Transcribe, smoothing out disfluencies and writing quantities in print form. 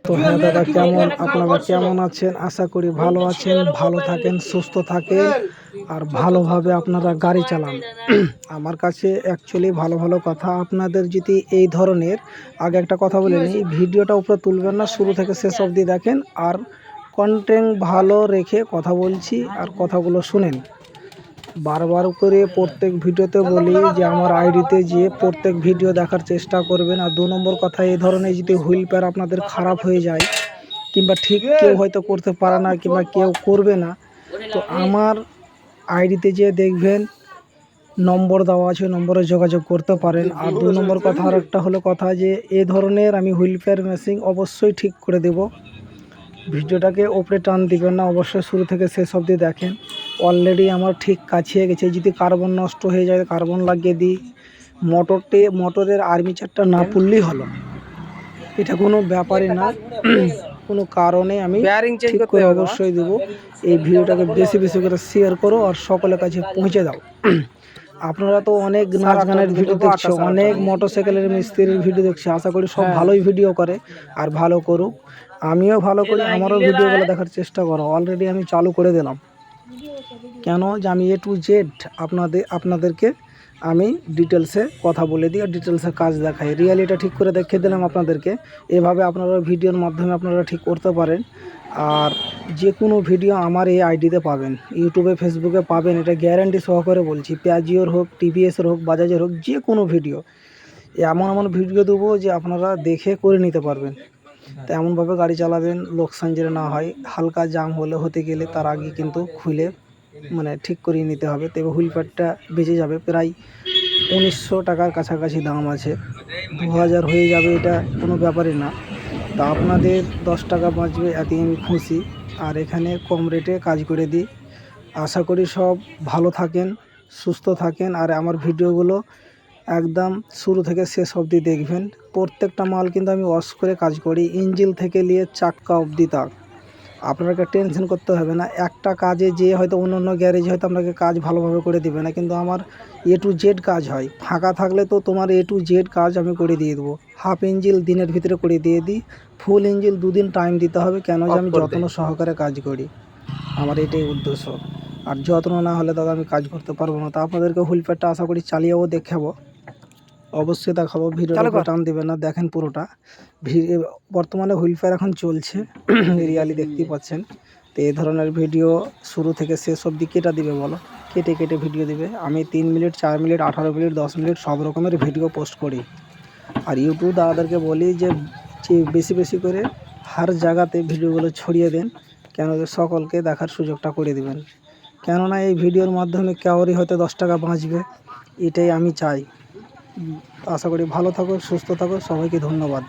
তো হ্যাঁ দাদা, আপনারা কেমন আছেন? আশা করি ভালো আছেন, ভালো থাকেন, সুস্থ থাকেন আর ভালোভাবে আপনারা গাড়ি চালান। আমার কাছে অ্যাকচুয়ালি ভালো ভালো কথা আপনাদের যদি এই ধরনের, আগে একটা কথা বলে নিই, ভিডিওটা উপরে তুলবেন না, শুরু থেকে শেষ অবধি দেখেন আর কন্টেন্ট ভালো রেখে কথা বলছি আর কথাগুলো শুনেন। বারবার করে প্রত্যেক ভিডিওতে বলি যে আমার আইডিতে যেয়ে প্রত্যেক ভিডিও দেখার চেষ্টা করবেন। আর 2 নম্বর কথা, এই ধরনের যদি হুইল প্যার আপনাদের খারাপ হয়ে যায় কিংবা ঠিক কেউ হয়তো করতে পারে না কিংবা কেউ করবে না, তো আমার আইডিতে যেয়ে দেখবেন নম্বর দেওয়া আছে, নম্বরে যোগাযোগ করতে পারেন। আর 2 নম্বর কথা, আর একটা হলো কথা যে এ ধরনের আমি হুইল প্যার মেশিন অবশ্যই ঠিক করে দেব। ভিডিওটাকে ওপরে টান দিবেন না, অবশ্যই শুরু থেকে শেষ অবধি দেখেন। অলরেডি আমার ঠিক কাছিয়ে গেছে, যদি কার্বন নষ্ট হয়ে যায় কার্বন লাগিয়ে দিই। মোটরের আর্মিচারটা না পুড়লেই হলো, এটা কোনো ব্যাপারই না, কোনো কারণে আমি ঠিক করে অবশ্যই দেবো। এই ভিডিওটাকে বেশি বেশি করে শেয়ার করো আর সকলের কাছে পৌঁছে দাও। আপনারা তো অনেক নাচ গানের ভিডিও দেখছো, অনেক মোটরসাইকেলের মিস্ত্রির ভিডিও দেখছো, আশা করি সব ভালোই ভিডিও করে আর ভালো করুক। আমিও ভালো করি, আমারও ভিডিওগুলো দেখার চেষ্টা করো। অলরেডি আমি চালু করে দিলাম, কেন যে আমি A to Z আপনাদেরকে আমি ডিটেলসে কথা বলে দিই আর ডিটেলসে কাজ দেখাই। রিয়ালিটা ঠিক করে দেখিয়ে দিলাম আপনাদেরকে। এভাবে আপনারা ভিডিওর মাধ্যমে আপনারা ঠিক করতে পারেন। আর যে কোনো ভিডিও আমার এই আইডিতে পাবেন, ইউটিউবে ফেসবুকে পাবেন, এটা গ্যারান্টি সহকারে বলছি। পেজিওর হোক, টিভিএসের হোক, বাজাজের হোক, যে কোনো ভিডিও, এমন এমন ভিডিও দেবো যে আপনারা দেখে করে নিতে পারবেন। তো এমনভাবে গাড়ি চালাবেন লোকসান যেন না হয়। হালকা জাম হতে গেলে তার আগে কিন্তু খুলে ঠিক করিয়ে নিতে হবে। তবে হুইল প্যাডটা বেঁচে যাবে, প্রায় 1900 টাকার কাছাকাছি দাম আছে, 2000 হয়ে যাবে, এটা কোনো ব্যাপারই না। তা আপনাদের 10 টাকা বাঁচবে, এতেই আমি খুশি। আর এখানে কম রেটে কাজ করে দিই। আশা করি সব ভালো থাকেন, সুস্থ থাকেন আর আমার ভিডিওগুলো একদম শুরু থেকে শেষ অবধি দেখবেন। প্রত্যেকটা মাল কিন্তু আমি ওয়াশ করে কাজ করি, ইঞ্জিন থেকে নিয়ে চাক্কা অবধি। তাক আপনাকে টেনশন করতে হবে না। একটা কাজে যে হয়তো অন্য গ্যারেজ হয়তো আপনাকে কাজ ভালোভাবে করে দেবে না, কিন্তু আমার A to Z কাজ হয়। ফাঁকা থাকলে তো তোমার A to Z কাজ আমি করে দিয়ে দেবো। হাফ ইঞ্জিন দিনের ভিতরে করে দিয়ে দিই, ফুল ইঞ্জিন 2 দিন টাইম দিতে হবে। কেন যে আমি যত্ন সহকারে কাজ করি, আমার এটাই উদ্দেশ্য। আর যত্ন না হলে দাদা আমি কাজ করতে পারবো না। তা আপনাদেরকে হুইল প্যাডটা আশা করি চালিয়েও দেখাবো, অবশ্যই দেখাবো। ভিডিওটা টান দেবেন না, দেখেন পুরোটা। বর্তমানে হুইল প্যার এখন চলছে, রিয়ালি দেখতেই পাচ্ছেন। তো এই ধরনের ভিডিও শুরু থেকে শেষ অবধি কেটে দিবে বলো, কেটে কেটে ভিডিও দিবে। আমি 3 মিনিট, 4 মিনিট, 18 মিনিট, 10 মিনিট সব রকমের ভিডিও পোস্ট করি। আর ইউটিউব দাদাদেরকে বলি যে বেশি বেশি করে হার জায়গাতে ভিডিওগুলো ছড়িয়ে দেন, কেন যে সকলকে দেখার সুযোগটা করে দিবেন। কেননা এই ভিডিওর মাধ্যমে কাউরই হয়তো 10 টাকা বাঁচবে, এটাই আমি চাই। আশা করি ভালো থাকো, সুস্থ থাকো, সবাইকে ধন্যবাদ।